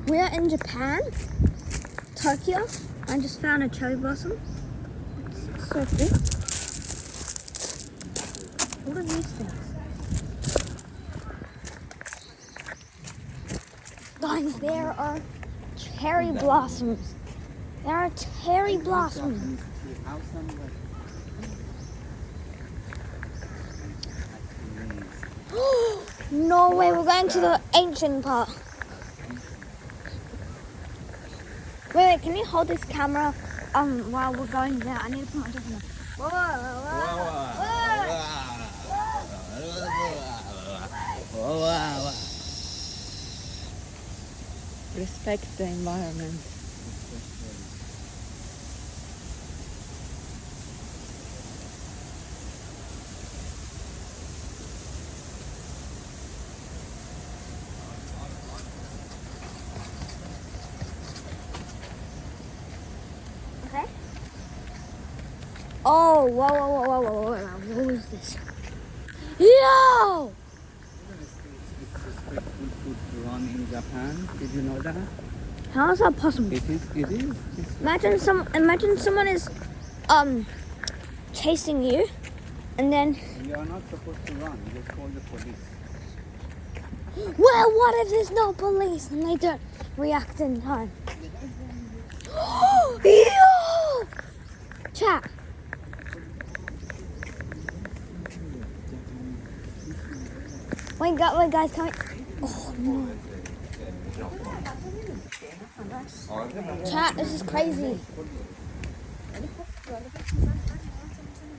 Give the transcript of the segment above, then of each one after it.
We are in Japan, Tokyo. I just found a cherry blossom. It's so big. What are these things? Guys, there are cherry blossoms. There are cherry blossoms. No way, we're going to the ancient part. Wait, can you hold this camera while we're going there? I need to put my different. Whoa, whoa. Respect the environment. Okay. Oh, whoa. What is this? Yo! To run in Japan. Did you know that? How is that possible? It is. It's Imagine someone is chasing you, and then you are not supposed to run. You just call the police. well, what if there's no police and they don't react in time? Yo! Chat. Wait, guys, come. Oh no. Chat, this is crazy.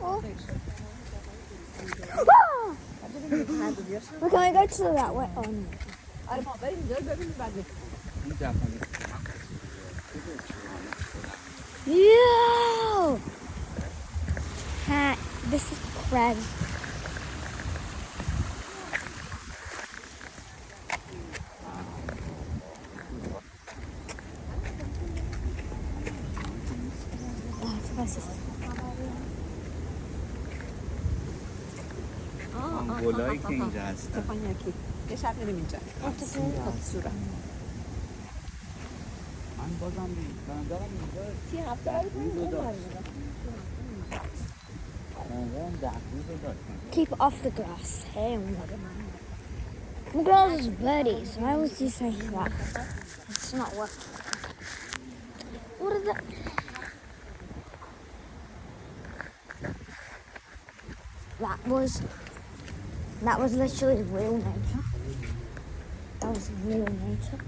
Oh. Ah! We're going to go to that way. Oh no. In Japan. Yo! Chat, this is crazy. Angola'yı که اینجا هستن. تفنگی. یه شب میریم اینجا. صورت. من بازم دارم اینجا. تی هفته رو Keep off the grass. Hey, look at all those birdies. Why would you say that? It's not working. What is that? That was literally real nature. That was real nature.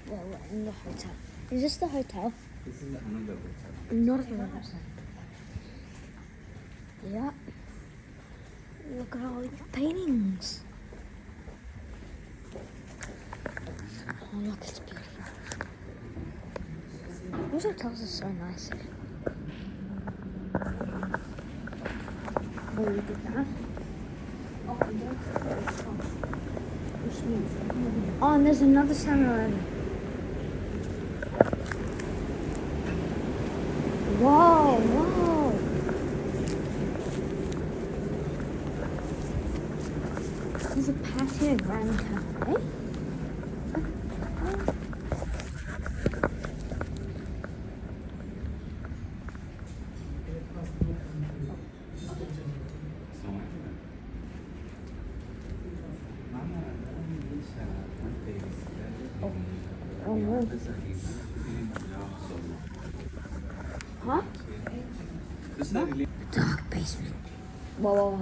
Well, we're in the hotel. Is this the hotel? This is another hotel. Not another hotel. Yeah. Look at all these paintings. Oh, look, it's beautiful. These hotels are so nice here. Oh, we did that. Oh, and there's another 7-Eleven. Whoa. There's a patio Grand Cafe. Oh no. Huh? Dark basement. Whoa.